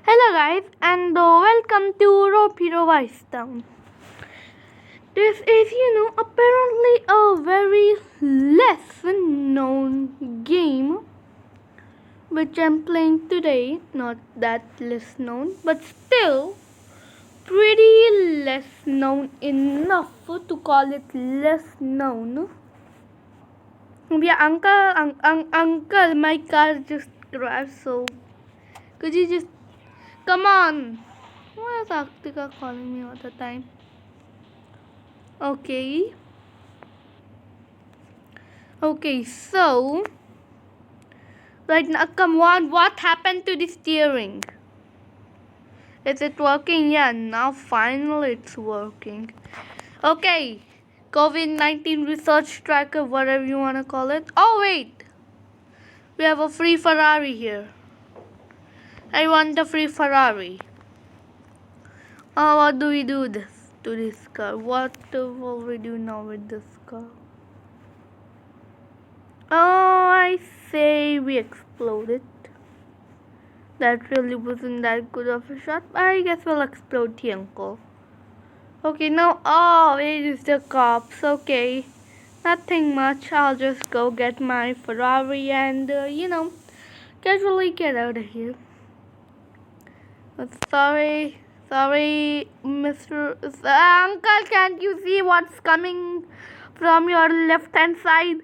Hello guys and welcome to Ropiro Vice Town. This is apparently a very less known game which I'm playing today. Not that less known but still pretty less known enough to call it less known. Yeah, uncle, my car just crashed, so could you just come on? Why is Aktika calling me all the time? Okay. Okay, so right now, come on, what happened to the steering? Is it working? Yeah, now finally it's working. Okay, COVID-19 research tracker, whatever you want to call it. Oh, wait, we have a free Ferrari here. I want the free Ferrari. What do we do to this car? What will we do now with this car? Oh, I say we explode it. That really wasn't that good of a shot. I guess we'll explode Tianko. Okay, now, it is the cops. Okay, nothing much. I'll just go get my Ferrari and, casually get out of here. But sorry, Mr. Uncle, can't you see what's coming from your left-hand side?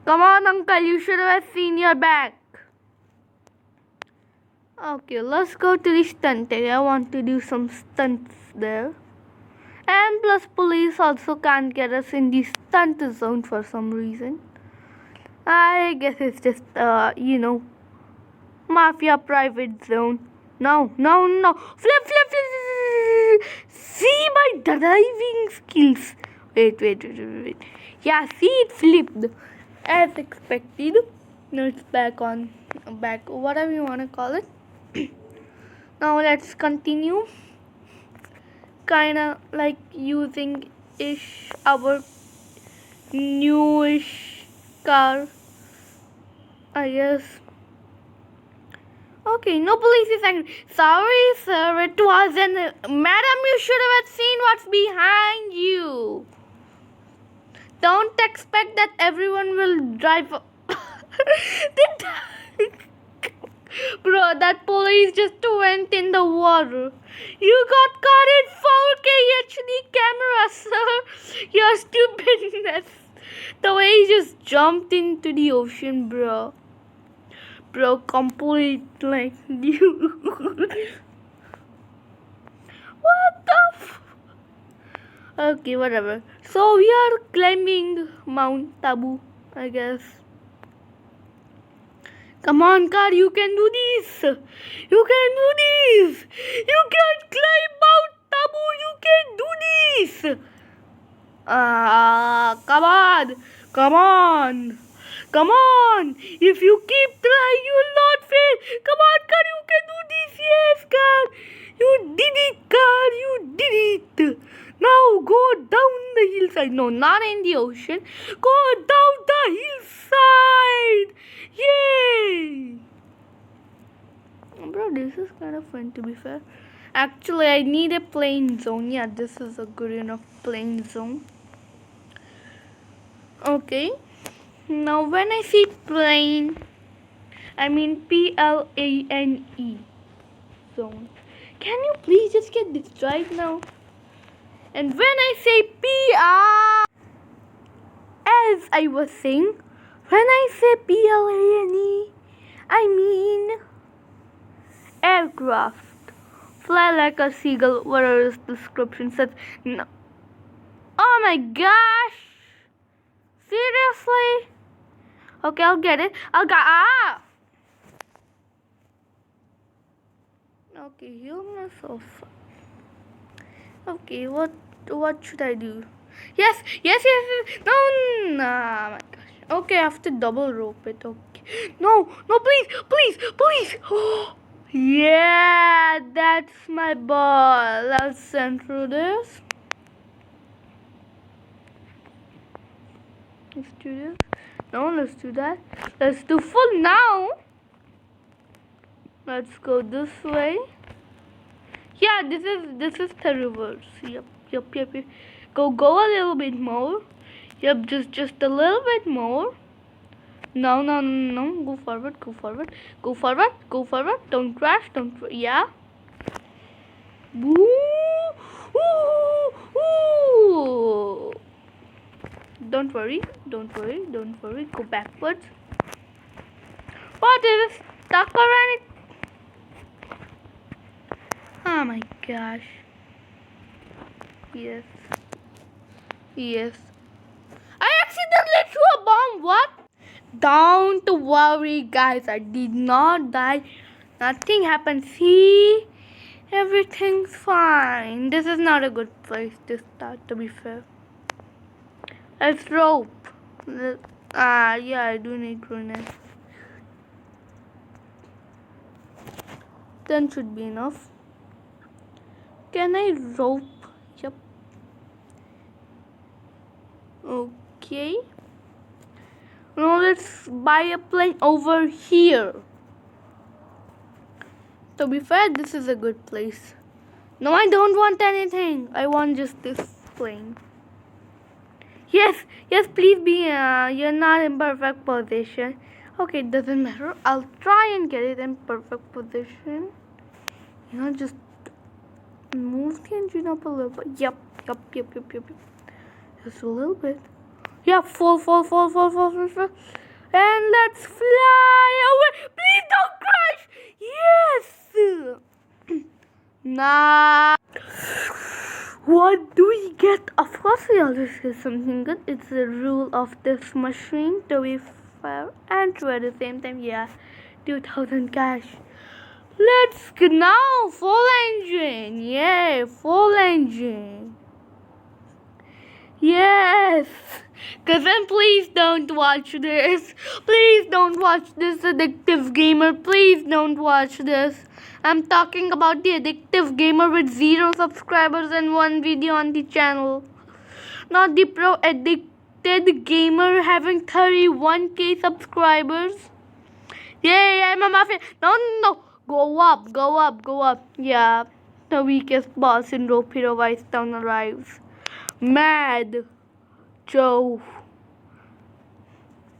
Come on, Uncle, you should have seen your back. Okay, let's go to the stunt area. I want to do some stunts there. And plus, police also can't get us in the stunt zone for some reason. I guess it's just, mafia private zone. No. Flip. See my driving skills. Wait. Yeah, see, it flipped. As expected. Now it's back, whatever you want to call it. Now let's continue. Kinda like using our newish car, I guess. Okay, no police is angry. Sorry, sir, it wasn't. Madam, you should have seen what's behind you. Don't expect that everyone will drive. Bro, that police just went in the water. You got caught in 4K HD camera, sir. Your stupidness. The way he just jumped into the ocean, bro. Bro, complete like you. What the Okay, whatever. So we are climbing Mount Tabu, I guess. Come on, car, you can do this. You can climb Mount Tabu. You can do this. Come on. If you keep trying, you will not fail. Come on, car, you can do this. Yes, car. You did it, car. You did it. Now go down the hillside. No, not in the ocean. Go down the hillside. Yay! Bro, this is kind of fun, to be fair. Actually, I need a plane zone. Yeah, this is a good enough plane zone. Okay. Now, when I see plane, I mean PLANE zone. Can you please just get this right now? And when I say PR, as I was saying, when I say PLANE, I mean aircraft. Fly like a seagull, whatever the description says. No. Oh my gosh! Seriously? Okay, I'll get it. Okay, heal myself. Okay, what should I do? Yes. No, oh my gosh. Okay, I have to double rope it. Okay. No, please. Oh, yeah, that's my ball. Let's send through this. Let's do this. No, let's do that. Let's do full now. Let's go this way. Yeah, this is the reverse. Yep. Go a little bit more. Yep, just a little bit more. No. Go forward. Don't crash. Yeah. Woo! Ooh. Don't worry. Go backwards. What is it? Stuck already? Oh my gosh. Yes. I accidentally threw a bomb. What? Don't worry, guys. I did not die. Nothing happened. See? Everything's fine. This is not a good place to start, to be fair. Let's rope. Yeah, I do need grenades. 10 should be enough. Can I rope? Yep. Okay. Now let's buy a plane over here. To be fair, this is a good place. No, I don't want anything. I want just this plane. Yes, please be, you're not in perfect position. Okay, it doesn't matter. I'll try and get it in perfect position. Just move the engine up a little bit. Yep. Just a little bit. Yeah, fall. And let's fly away. Please don't crash. Yes. Nah. What do we get? Of course we always get something good. It's the rule of this machine to be fair and true at the same time. Yeah, 2000 cash. Let's go now. Full engine. Yeah, full engine. Yes. Cousin, please don't watch this. Please don't watch this, Addictive Gamer. Please don't watch this. I'm talking about the Addictive Gamer with 0 subscribers and 1 video on the channel. Not the Pro Addicted Gamer having 31k subscribers. Yeah, I'm a muffin. No. Go up. Yeah, the weakest boss in Rope Hero Vice Town arrives. Mad Joe.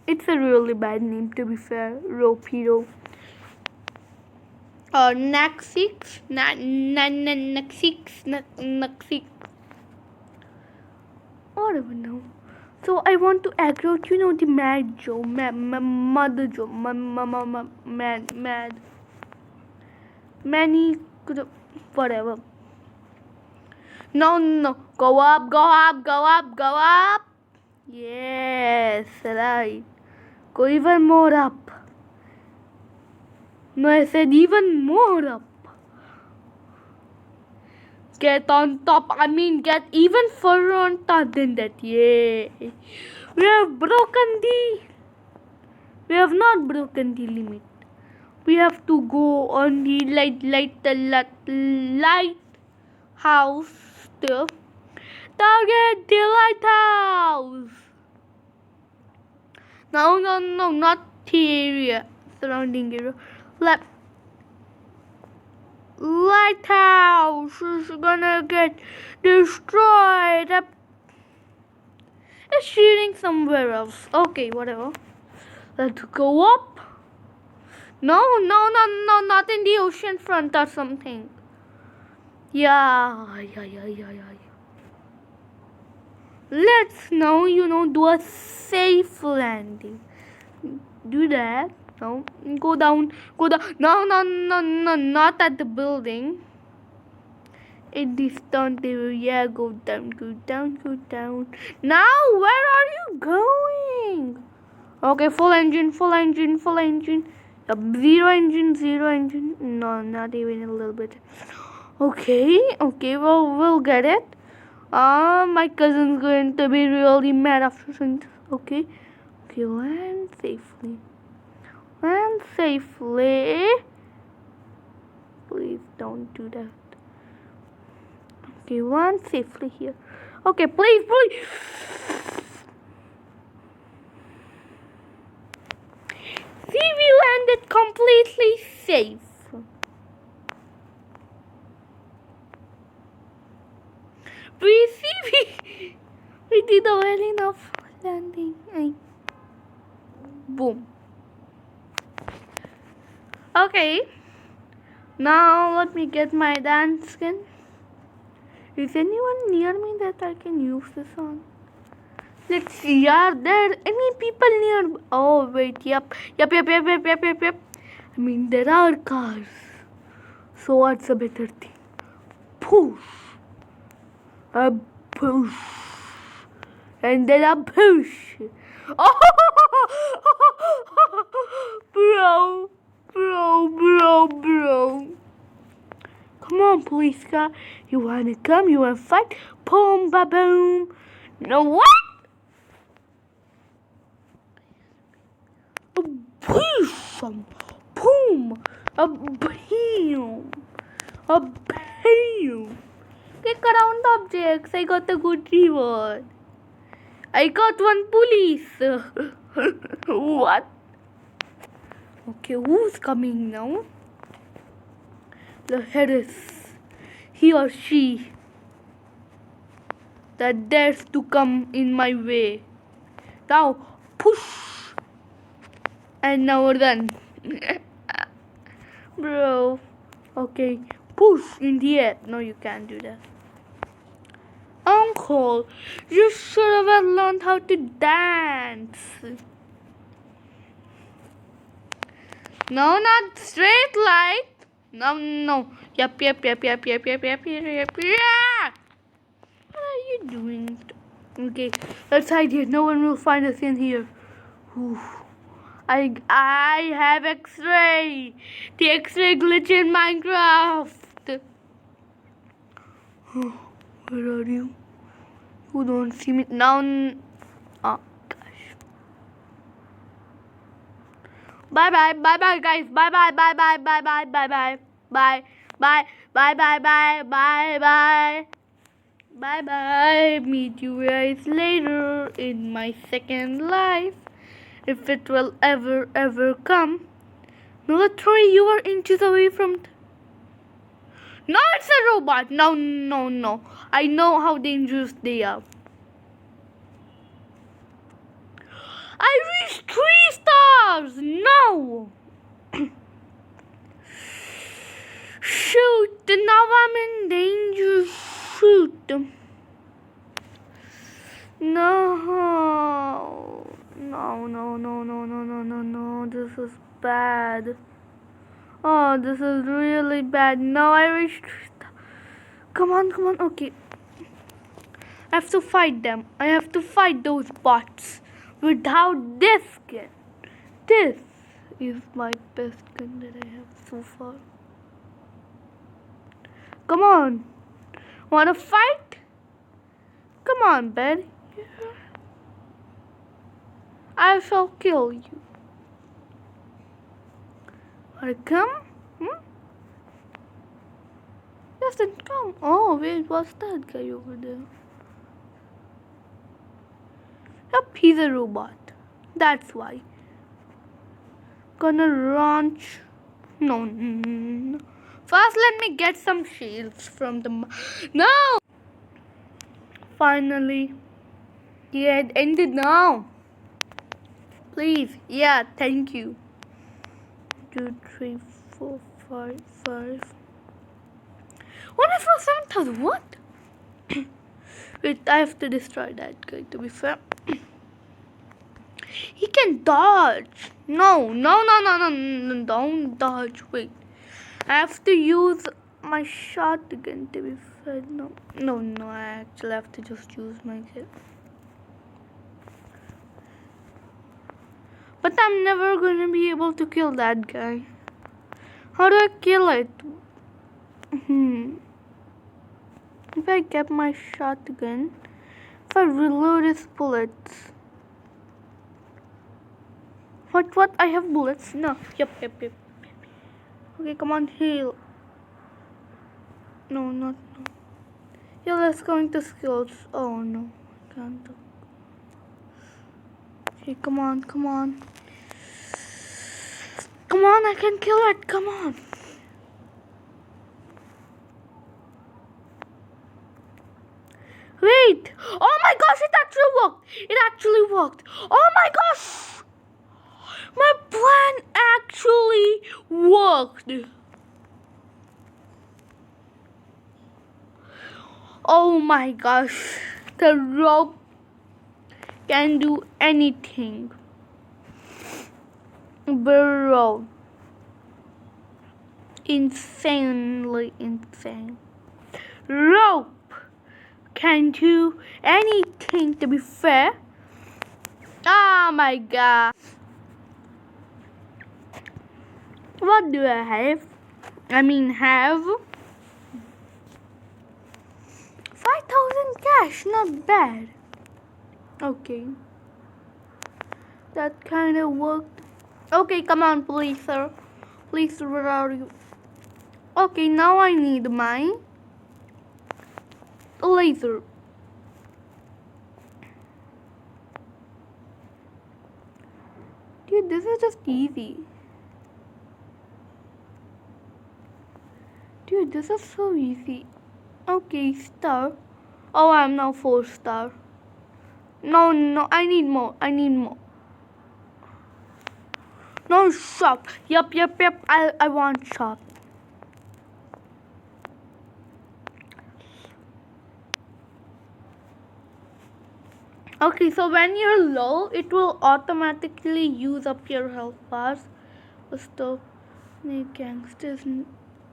It's a really bad name, to be fair. Rope Hero. Naxix. Naxix. I don't know. So I want to aggro, the Mad Joe. Mother Joe. Mad. Many could whatever. No. Go up. Yes, right. Go even more up. No, I said even more up. Get on top. Get even further on top than that. Yay. We have not broken the limit. We have to go on the lighthouse still. Target the lighthouse. No, not the area. Surrounding area. Lighthouse is gonna get destroyed. It's shooting somewhere else. Okay, whatever. Let's go up. No, not in the ocean front or something. Yeah. Let's now, do a safe landing. Do that. No, go down. No, not at the building. In this stunt area, yeah, go down. Now, where are you going? Okay, full engine. Zero engine. No, not even a little bit. Okay, well, we'll get it. My cousin's going to be really mad after saying this. Okay, land safely. Please don't do that. Okay, land safely here. Okay, please. See, we landed completely safe. the very enough landing. Boom. Okay. Now let me get my dance skin. Is anyone near me that I can use this on? Let's see. Are there any people near? Oh wait. Yep. I mean, there are cars. So what's a better thing? Push. A push. And then a push. Oh, bro. Come on, police car. You wanna come? You wanna fight? Boom, ba boom. No, what? A push. Boom. A bam. A bam. Kick around objects. I got a good reward. I got one police. What? Okay, who's coming now? The Harris. He or she that dares to come in my way. Now, push. And now we're done. Bro. Okay, push in the air. No, you can't do that. Uncle, you should have learned how to dance. No, not straight light. No. Yep. What are you doing? Okay, let's hide here. No one will find us in here. Oof. I have X-ray. The X-ray glitch in Minecraft. Where are you? You don't see me now. Oh gosh. Bye guys. Bye. Meet you guys later in my second life, if it will ever come. Military, you are inches away from. No, it's a robot. No. I know how dangerous they are. I reached 3 stars. No. Shoot, now I'm in danger. Shoot. No. This is bad. Oh, this is really bad. No, I reached. Come on. Okay. I have to fight them. I have to fight those bots without this skin. This is my best skin that I have so far. Come on. Wanna fight? Come on, Ben. I shall kill you. Wanna come? Yes, then come. Oh, wait, what's that guy over there? Yep, he's a robot. That's why. Gonna launch. No. First, let me get some shields from the. No! Finally. Yeah, it ended now. Please. Yeah, thank you. 2, 3, 4, 5. What if for 7,000? What? Wait, I have to destroy that guy, to be fair. He can dodge. No, don't dodge. Wait, I have to use my shotgun, to be fair. No, I actually have to just use my kill. But I'm never going to be able to kill that guy. How do I kill it? If I get my shotgun, if I reload its bullets. What? I have bullets? No. Yep. Okay, come on, heal. No, not no. Yeah, let's go into skills. Oh no, I can't. Okay, come on. Come on, I can kill it. Come on. Wait. Oh my god. gosh, it actually worked. It actually worked. Oh my gosh. My plan actually worked. Oh my gosh. The rope can do anything. Bro. Insanely insane. Rope can do anything, to be fair. Oh my god. What do I have? Have 5,000 cash, not bad. Okay. That kind of worked. Okay, come on, please, sir. Please, where are you? Okay, now I need my laser. Dude, this is just easy. Dude, this is so easy. Okay, star. Oh, I'm now 4-star. No, I need more. No, shop. Yup. I want shop. Okay, so when you're low, it will automatically use up your health bars. Stop. Need gangsters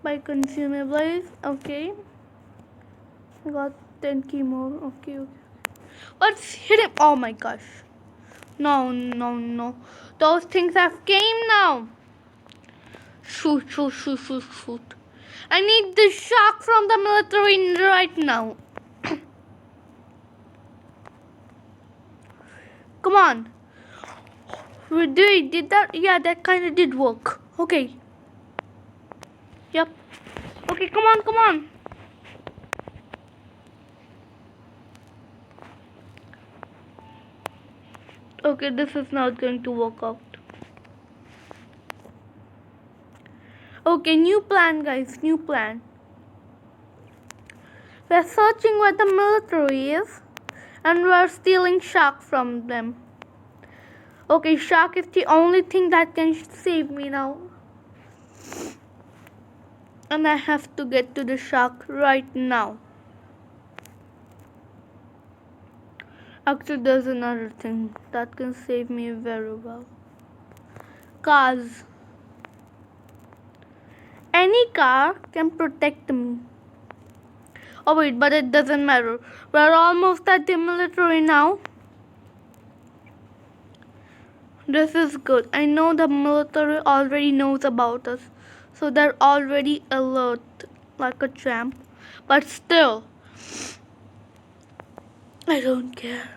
by consumables. Okay. I got 10k more. Okay. Let's hit him. Oh my gosh. No. Those things have came now. Shoot. I need the shock from the military right now. Come on. We did that? Yeah, that kind of did work. Okay. Yep. Okay, come on. Okay, this is not going to work out. Okay, new plan, guys. New plan. We're searching where the military is, and we're stealing shark from them. Okay, shark is the only thing that can save me now. And I have to get to the shark right now. Actually, there's another thing that can save me very well. Cars. Any car can protect me. Oh wait, but it doesn't matter. We're almost at the military now. This is good. I know the military already knows about us. So they're already alert like a champ. But still, I don't care.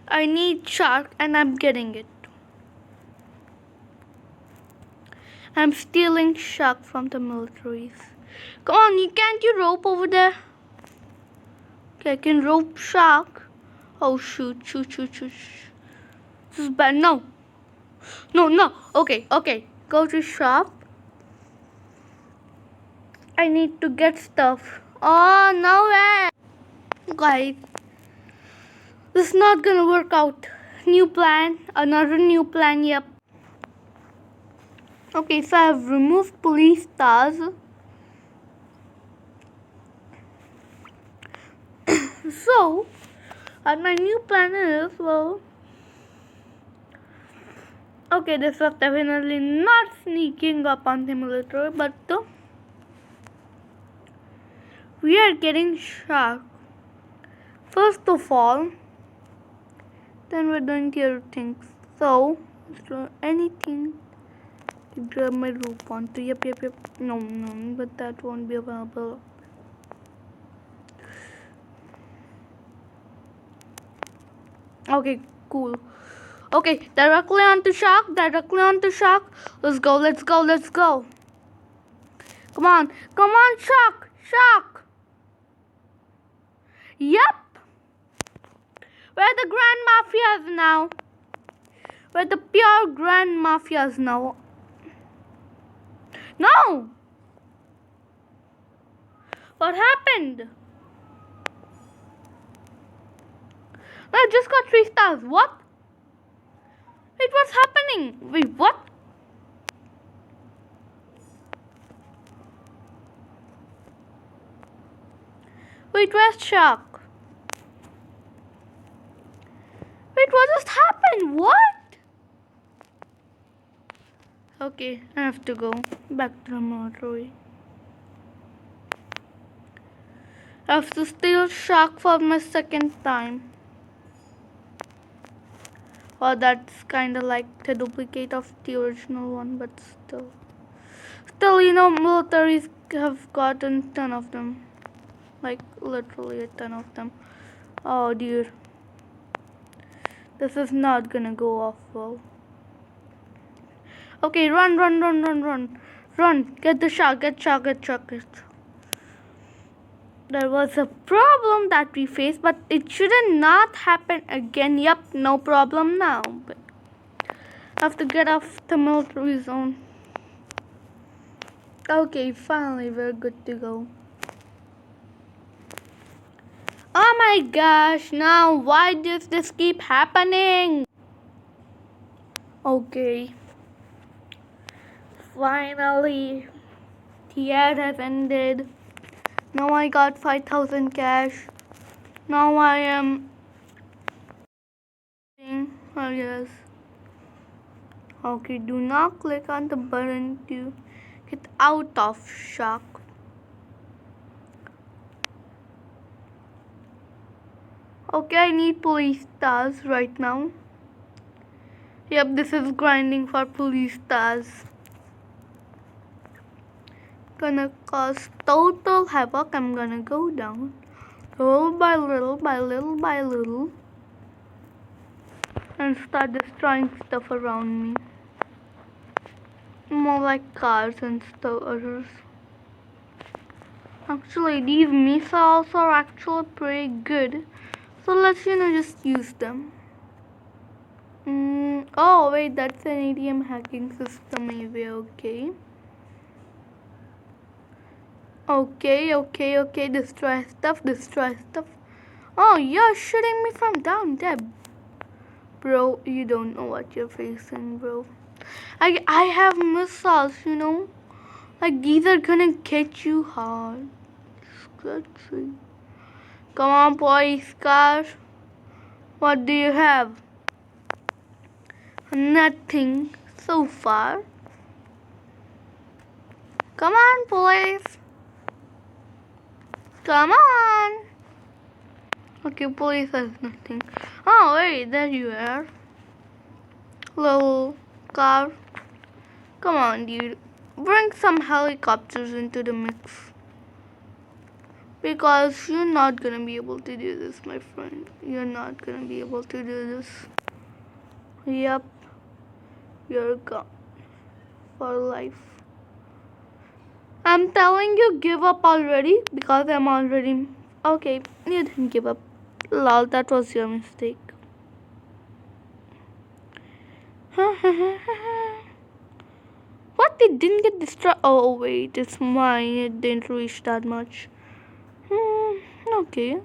I need shark and I'm getting it. I'm stealing shark from the militaries. Come on, can't you rope over there? Okay, I can rope shark. Oh shoot. This is bad. No. Okay. Go to shop. I need to get stuff. Oh, no way. Guys, this is not gonna work out. New plan. Another new plan, yep. Okay, so I've removed police stars. So, and my new plan is, well, okay, this was definitely not sneaking up on the military, but we are getting shark. First of all, then we're doing the other things. So anything to grab my rope onto. Yep. No, but that won't be available. Okay, cool. Okay, directly onto shark. Let's go. Come on, shark. Yep. We're the Grand Mafias now. We're the pure Grand Mafias now. No! What happened? I just got 3 stars. What? Wait, what's happening? Wait, what? Wait, where's Shark? Wait, what just happened? What? Okay, I have to go back to the motorway. I have to steal Shark for my second time. Well, that's kind of like the duplicate of the original one, but still. Still, you know, militaries have gotten 10 of them. Like, literally a ton of them. Oh, dear. This is not gonna go off well. Okay, run. Run. Get the Shark, get Shark. There was a problem that we faced, but it shouldn't not happen again. Yep, no problem now. But I have to get off the military zone. Okay, finally we're good to go. Oh my gosh, now why does this keep happening? Okay. Finally, the ad has ended. Now I got 5,000 cash. Now I am... Oh yes. Okay, do not click on the button to get out of Shark. Okay, I need police stars right now. Yep, this is grinding for police stars. Gonna cause total havoc. I'm gonna go down little by little and start destroying stuff around me. More like cars and others. Actually, these missiles are actually pretty good. So let's just use them. Oh wait, that's an ATM hacking system maybe. Okay. Destroy stuff. Oh, you're shooting me from down there. Bro, you don't know what you're facing, bro. I have missiles, Like, these are gonna get you hard. Scratchy. Come on, police car. What do you have? Nothing so far. Come on, police. Come on. Okay, police has nothing. Oh, wait, there you are. Little car. Come on, dude. Bring some helicopters into the mix. Because you're not gonna be able to do this, my friend. You're not gonna be able to do this. Yep. You're gone. For life. I'm telling you, give up already. Because I'm already... Okay, you didn't give up. Lol, that was your mistake. What? It didn't get destroyed? Oh, wait. It's mine. It didn't reach that much. Okay.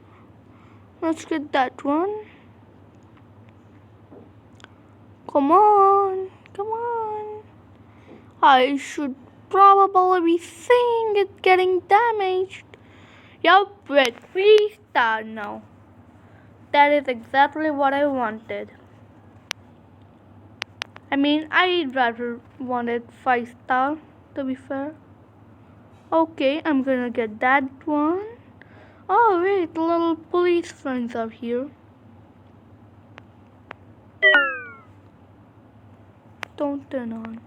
Let's get that one. Come on. I should probably be seeing it getting damaged. Yup, we're 3-star now. That is exactly what I wanted. I mean, I'd rather wanted 5-star, to be fair. Okay, I'm gonna get that one. Oh wait, little police friends are here. Don't turn on.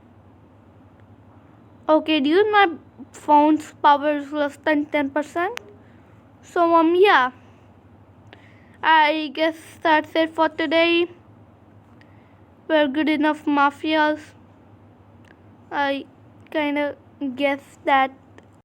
Okay, dude, my phone's power is less than 10%. So yeah. I guess that's it for today. We're good enough mafias. I kinda guess that